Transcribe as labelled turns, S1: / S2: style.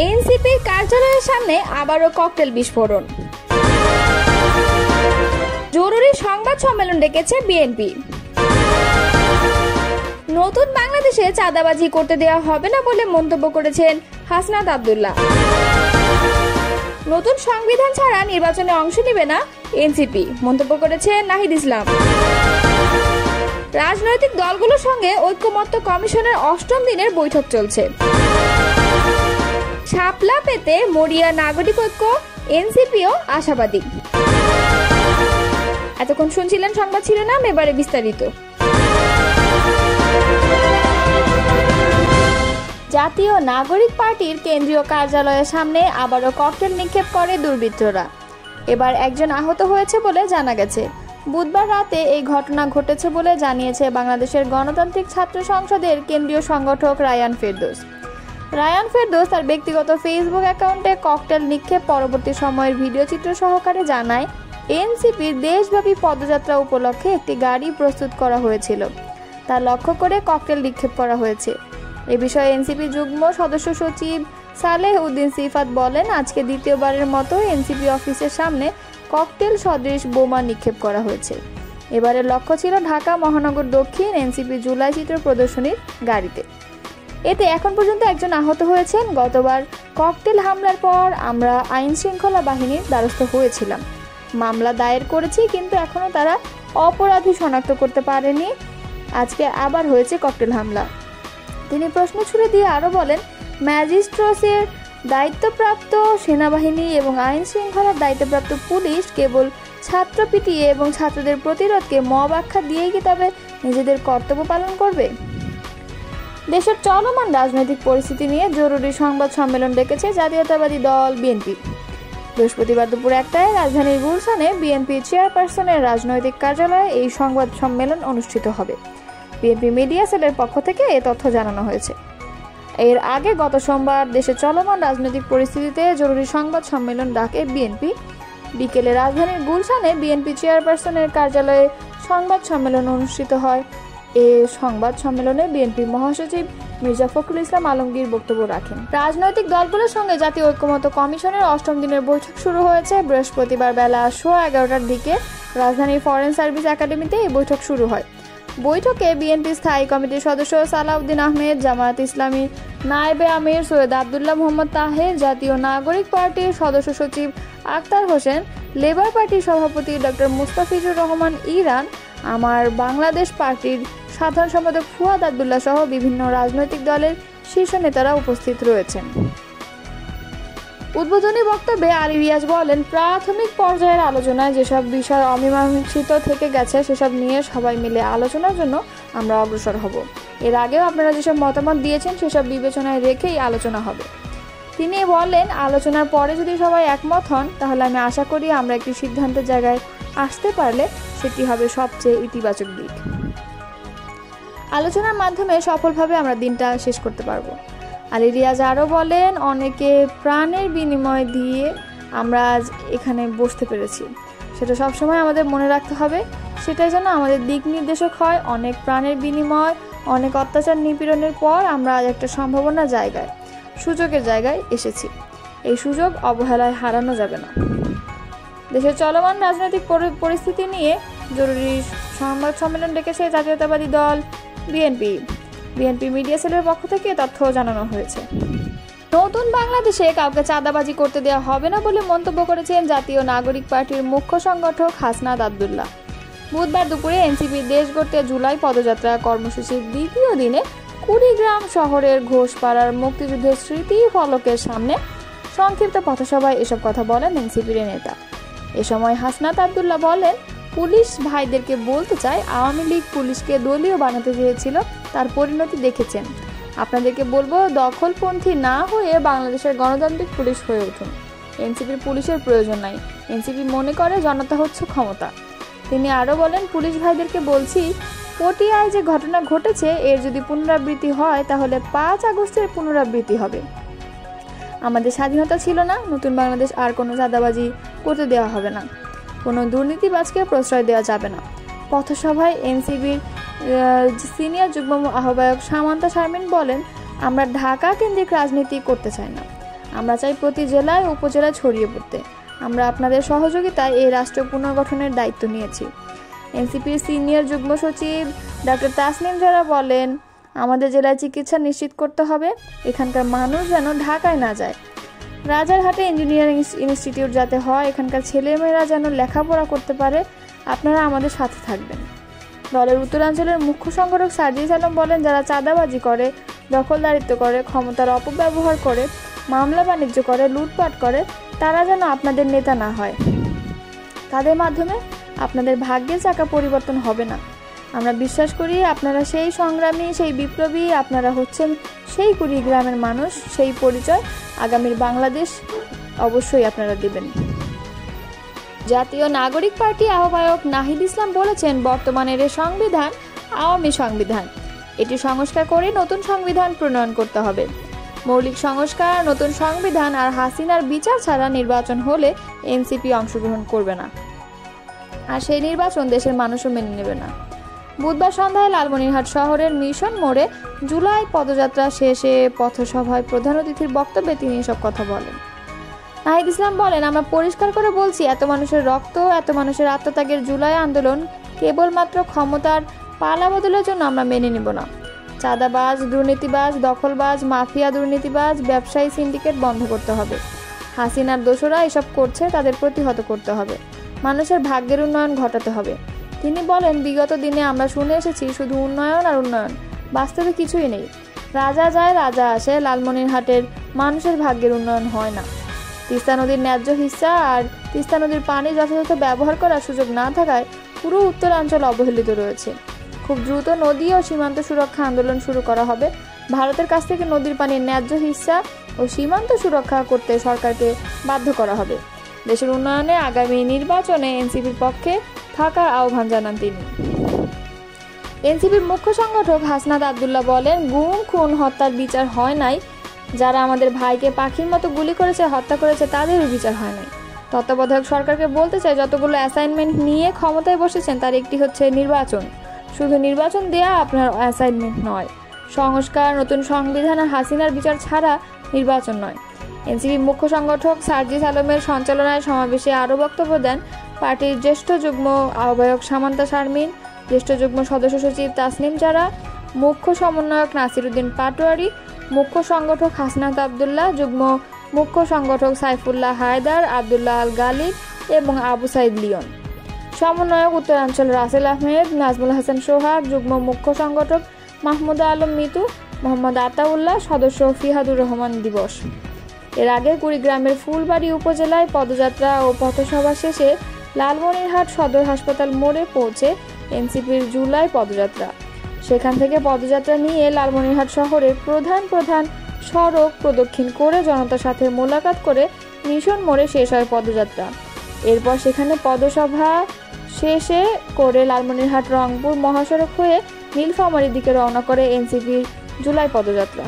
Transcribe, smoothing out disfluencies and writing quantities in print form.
S1: এনসিপির কার্যালয়ের সামনে আবারও ককটেল বিস্ফোরণ। জরুরি সংবাদ সম্মেলন ডেকেছে বিএনপি। নতুন বাংলাদেশে চাঁদাবাজি করতে দেওয়া হবে না বলে মন্তব্য করেছেন হাসনাত আব্দুল্লাহ। নতুন সংবিধান ছাড়া নির্বাচনে অংশ নেবে না এনসিপি, মন্তব্য করেছেন নাহিদ ইসলাম। রাজনৈতিক দলগুলোর সঙ্গে ঐক্যমত্য কমিশনের ৮ম দিনের বৈঠক চলছে। শাপলা পেতে মরিয়া নাগরিক ঐক্য, এনসিপিও আশাবাদী। এতক্ষণ শুনছিলেন সংবাদ শিরোনাম, এবারে বিস্তারিত। জাতীয় নাগরিক পার্টির কেন্দ্রীয় কার্যালয়ের সামনে আবারও ককটেল নিক্ষেপ করে দুর্বৃত্তরা। এবার একজন আহত হয়েছে বলে জানা গেছে। বুধবার রাতে এই ঘটনা ঘটেছে বলে জানিয়েছে বাংলাদেশের গণতান্ত্রিক ছাত্র সংসদের কেন্দ্রীয় সংগঠক রায়ান ফেরদৌস। রায়ান ফেরদৌস তার ব্যক্তিগত ফেসবুক অ্যাকাউন্টে ককটেল নিক্ষেপ পরবর্তী সময়ের ভিডিও চিত্র সহকারে জানায়, এনসিপির দেশব্যাপী পদযাত্রা উপলক্ষে একটি গাড়ি প্রস্তুত করা হয়েছিল, তা লক্ষ্য করে ককটেল নিক্ষেপ করা হয়েছে। এ বিষয়ে এনসিপি যুগ্ম সদস্য সচিব সালেহ উদ্দিন সিফাত বলেন, আজকে দ্বিতীয়বারের মতো এনসিপি অফিসের সামনে ককটেল সদৃশ বোমা নিক্ষেপ করা হয়েছে। এবারের লক্ষ্য ছিল ঢাকা মহানগর দক্ষিণ এনসিপি জুলাই চিত্র প্রদর্শনীর গাড়িতে। এতে এখন পর্যন্ত একজন আহত হয়েছেন। গতবার ককটেল হামলার পর আমরা আইন শৃঙ্খলা বাহিনীর দ্বারস্থ হয়েছিলাম, মামলা দায়ের করেছি, কিন্তু এখনো তারা অপরাধী শনাক্ত করতে পারেনি। আজকে আবার হয়েছে ককটেল হামলা। তিনি প্রশ্ন ছুড়ে দিয়ে আরও বলেন, ম্যাজিস্ট্রেটের দায়িত্বপ্রাপ্ত সেনাবাহিনী এবং আইন শৃঙ্খলার দায়িত্বপ্রাপ্ত পুলিশ কেবল ছাত্র পিটিয়ে এবং ছাত্রদের প্রতিরোধকে মব আখ্যা দিয়েই কি তবে নিজেদের কর্তব্য পালন করবে? দেশের চলমান রাজনৈতিক পরিস্থিতি নিয়ে জরুরি সংবাদ সম্মেলন ডেকেছে জাতীয়তাবাদী দল বিএনপি। বৃহস্পতিবার দুপুর 1টায় রাজধানীর গুলশানে বিএনপি চেয়ারপারসনের রাজনৈতিক কার্যালয়ে এই সংবাদ সম্মেলন অনুষ্ঠিত হবে। বিএনপি মিডিয়া সেলের পক্ষ থেকে এ তথ্য জানানো হয়েছে। এর আগে গত সোমবার দেশে চলমান রাজনৈতিক পরিস্থিতিতে জরুরি সংবাদ সম্মেলন ডাকে বিএনপি। বিকেলে রাজধানীর গুলশানে বিএনপি চেয়ারপারসনের কার্যালয়ে সংবাদ সম্মেলন অনুষ্ঠিত হয়। এ সংবাদ সম্মেলনে বিএনপি মহাসচিব মির্জা ফখরুল ইসলাম আলমগীর বক্তব্য রাখেন। রাজনৈতিক দলগুলোর সঙ্গে জাতীয় ঐক্যমত্য কমিশনের ৮ম দিনের বৈঠক শুরু হয়েছে। বৃহস্পতিবার বেলা 11:15টার দিকে রাজধানীর ফরেন সার্ভিস একাডেমিতে এই বৈঠক শুরু হয়। বৈঠকে বিএনপি স্থায়ী কমিটির সদস্য সালাউদ্দিন আহমেদ, জামায়াত ইসলামী নায়েবে আমির সৈয়দ আবদুল্লাহ মোহাম্মদ তাহের, জাতীয় নাগরিক পার্টির সদস্য সচিব আক্তার হোসেন, লেবার পার্টির সভাপতি ডক্টর মুস্তাফিজুর রহমান ইরান, আমার বাংলাদেশ পার্টির সাধারণ সম্পাদক ফুয়াদ আব্দুল্লাহ সহ বিভিন্ন রাজনৈতিক দলের শীর্ষ নেতারা উপস্থিত রয়েছেন। উদ্বোধনী বক্তব্যে আলী রিয়াজ বলেন, প্রাথমিক পর্যায়ের আলোচনায় যেসব বিষয় অমীমাংসিত থেকে গেছে সেসব নিয়ে সবাই মিলে আলোচনার জন্য আমরা অগ্রসর হব। এর আগেও আপনারা যেসব মতামত দিয়েছেন সেসব বিবেচনায় রেখেই আলোচনা হবে। তিনি বলেন, আলোচনার পরে যদি সবাই একমত হন তাহলে আমি আশা করি আমরা একটি সিদ্ধান্তের জায়গায় আসতে পারলে সেটি হবে সবচেয়ে ইতিবাচক দিক। আলোচনার মাধ্যমে সফলভাবে আমরা দিনটা শেষ করতে পারবো। আলী রিয়াজ আরও বলেন, অনেকে প্রাণের বিনিময় দিয়ে আমরা আজ এখানে বসতে পেরেছি, সেটা সবসময় আমাদের মনে রাখতে হবে। সেটাই যেন আমাদের দিক নির্দেশক হয়। অনেক প্রাণের বিনিময়, অনেক অত্যাচার নিপীড়নের পর আমরা আজ একটা সম্ভাবনার জায়গায়, সুযোগের জায়গায় এসেছি। এই সুযোগ অবহেলায় হারানো যাবে না। দেশের চলমান রাজনৈতিক পরিস্থিতি নিয়ে জরুরি সংবাদ সম্মেলন ডেকেছে জাতীয়তাবাদী দল বিএনপি। বিএনপি মিডিয়া সেলের পক্ষ থেকে তথ্য জানানো হয়েছে। নতুন বাংলাদেশে কাউকে চাঁদাবাজি করতে দেওয়া হবে না বলে মন্তব্য করেছেন জাতীয় নাগরিক পার্টির মুখ্য সংগঠক হাসনাত আব্দুল্লাহ। বুধবার দুপুরে এনসিপির দেশ গড়তে জুলাই পদযাত্রা কর্মসূচির দ্বিতীয় দিনে কুড়িগ্রাম শহরের ঘোষপাড়ার মুক্তিযুদ্ধের স্মৃতি ফলকের সামনে সংক্ষিপ্ত পথসভায় এসব কথা বলেন এনসিপির নেতা। এ সময় হাসনাত আব্দুল্লাহ বলেন, পুলিশ ভাইদেরকে বলতে চাই, আওয়ামী লীগ পুলিশকে দলীয় বানাতে চেয়েছিল, তার পরিণতি দেখেছেন। আপনাদেরকে বলবো, দখলপন্থী না হয়ে বাংলাদেশের গণতান্ত্রিক পুলিশ হয়ে উঠুন। এনসিপির পুলিশের প্রয়োজন নাই। এনসিপি মনে করে জনতা হচ্ছে ক্ষমতা। তিনি আরও বলেন, পুলিশ ভাইদেরকে বলছি, পটিয়ায় যে ঘটনা ঘটেছে এর যদি পুনরাবৃত্তি হয় তাহলে 5 আগস্টের পুনরাবৃত্তি হবে। আমাদের স্বাধীনতা ছিল না, নতুন বাংলাদেশ আর কোনো চাঁদাবাজি করতে দেওয়া হবে না, কোনো দুর্নীতিবাজকে প্রশ্রয় দেওয়া যাবে না। পথসভায় এনসিবির সিনিয়র যুগ্ম আহ্বায়ক সামান্তা শারমিন বলেন, আমরা ঢাকা কেন্দ্রিক রাজনীতি করতে চাই না, আমরা চাই প্রতি জেলায় উপজেলায় ছড়িয়ে পড়তে। আমরা আপনাদের সহযোগিতায় এই রাষ্ট্র পুনর্গঠনের দায়িত্ব নিয়েছি। এনসিপির সিনিয়র যুগ্ম সচিব ডক্টর তাসনিম জারা বলেন, আমাদের জেলায় চিকিৎসা নিশ্চিত করতে হবে, এখানকার মানুষ যেন ঢাকায় না যায়। রাজারহাটে ইঞ্জিনিয়ারিং ইনস্টিটিউট যাতে হয়, এখানকার ছেলেমেয়েরা যেন লেখাপড়া করতে পারে, আপনারা আমাদের সাথে থাকবেন। দলের উত্তরাঞ্চলের মুখ্য সংগঠক সার্জিস আলম বলেন, যারা চাঁদাবাজি করে, দখলদারিত্ব করে, ক্ষমতার অপব্যবহার করে, মামলা বাণিজ্য করে, লুটপাট করে, তারা যেন আপনাদের নেতা না হয়। তাদের মাধ্যমে আপনাদের ভাগ্যের চাকা পরিবর্তন হবে না। আমরা বিশ্বাস করি আপনারা সেই সংগ্রামী, সেই বিপ্লবী, আপনারা হচ্ছেন সেই কুড়িগ্রামের মানুষ। সেই পরিচয় আগামীর বাংলাদেশ অবশ্যই আপনারা দেবেন। জাতীয় নাগরিক পার্টি আহ্বায়ক নাহিদ ইসলাম বলেছেন, বর্তমানের এই সংবিধান আওয়ামী সংবিধান, এটি সংস্কার করে নতুন সংবিধান প্রণয়ন করতে হবে। মৌলিক সংস্কার, নতুন সংবিধান আর হাসিনার বিচার ছাড়া নির্বাচন হলে এনসিপি অংশগ্রহণ করবে না, আর সেই নির্বাচন দেশের মানুষও মেনে নেবে না। বুধবার সন্ধ্যায় লালমনিরহাট শহরের মিশন মোড়ে জুলাই পদযাত্রা শেষে পথসভায় প্রধান অতিথির বক্তব্যে তিনি এসব কথা বলেন। নাহিদ ইসলাম বলেন, আমরা পরিষ্কার করে বলছি, এত মানুষের রক্ত, এত মানুষের আত্মত্যাগের জুলাই আন্দোলন কেবলমাত্র ক্ষমতার পালা বদলের জন্য আমরা মেনে নেব না। চাঁদাবাজ, দুর্নীতিবাজ, দখলবাজ, মাফিয়া, দুর্নীতিবাজ, ব্যবসায়ী সিন্ডিকেট বন্ধ করতে হবে। হাসিনার দোসরা এসব করছে, তাদের প্রতিহত করতে হবে। মানুষের ভাগ্যের উন্নয়ন ঘটাতে হবে। তিনি বলেন, বিগত দিনে আমরা শুনে এসেছি শুধু উন্নয়ন আর উন্নয়ন, বাস্তবে কিছুই নেই। রাজা যায় রাজা আসে, লালমনিরহাটের মানুষের ভাগ্যের উন্নয়ন হয় না। তিস্তা নদীর ন্যায্য হিস্সা আর তিস্তা নদীর পানি যথাযথ ব্যবহার করার সুযোগ না থাকায় পুরো উত্তরাঞ্চল অবহেলিত রয়েছে। খুব দ্রুত নদী ও সীমান্ত সুরক্ষা আন্দোলন শুরু করা হবে। ভারতের কাছ থেকে নদীর পানির ন্যায্য হিস্সা ও সীমান্ত সুরক্ষা করতে সরকারকে বাধ্য করা হবে। দেশের উন্নয়নে আগামী নির্বাচনে এনসিপির পক্ষে থাকার আহ্বান জানান তিনি। এনসিপির মুখ্য সংগঠক হাসনাত আব্দুল্লাহ বলেন, গুম, খুন, হত্যার বিচার হয় নাই। যারা আমাদের ভাইকে পাখির মতো গুলি করেছে, হত্যা করেছে, তাদেরও বিচার হয় নাই। তত্ত্বাবধায়ক সরকারকে বলতে চাই, যতগুলো অ্যাসাইনমেন্ট নিয়ে ক্ষমতায় বসেছেন তার একটি হচ্ছে নির্বাচন। শুধু নির্বাচন দেয়া আপনার অ্যাসাইনমেন্ট নয়। সংস্কার, নতুন সংবিধান আর হাসিনার বিচার ছাড়া নির্বাচন নয়। এনসিপি মুখ্য সংগঠক সার্জিস আলমের সঞ্চালনায় সমাবেশে আরও বক্তব্য দেন পার্টির জ্যেষ্ঠ যুগ্ম আহ্বায়ক সামান্তা শারমিন, জ্যেষ্ঠ যুগ্ম সদস্য সচিব তাসনিম জারা, মুখ্য সমন্বয়ক নাসিরউদ্দিন পাটোয়ারি, মুখ্য সংগঠক হাসনাত আব্দুল্লাহ, যুগ্ম মুখ্য সংগঠক সাইফুল্লাহ হায়দার, আব্দুল্লাহ আল গালিব এবং আবু সাইদ লিওন, সমন্বয়ক উত্তরাঞ্চল রাসেল আহমেদ, নাজমুল হাসান সোহাগ, যুগ্ম মুখ্য সংগঠক মাহমুদা আলম মিতু, মোহাম্মদ আতাউল্লাহ, সদস্য ফিহাদুর রহমান দিবস। এর আগে কুড়িগ্রামের ফুলবাড়ী উপজেলায় পদযাত্রা ও পথসভা শেষে লালমনিরহাট সদর হাসপাতাল মোড়ে পৌঁছে এনসিপির জুলাই পদযাত্রা। সেখান থেকে পদযাত্রা নিয়ে লালমনিরহাট শহরের প্রধান সড়ক প্রদক্ষিণ করে জনতার সাথে মোলাকাত করে মিশন মোড়ে শেষ হয় পদযাত্রা। এরপর সেখানে পদসভা শেষে করে লালমনিরহাট রংপুর মহাসড়ক হয়ে নীলফামারীর দিকে রওনা করে এনসিপির জুলাই পদযাত্রা।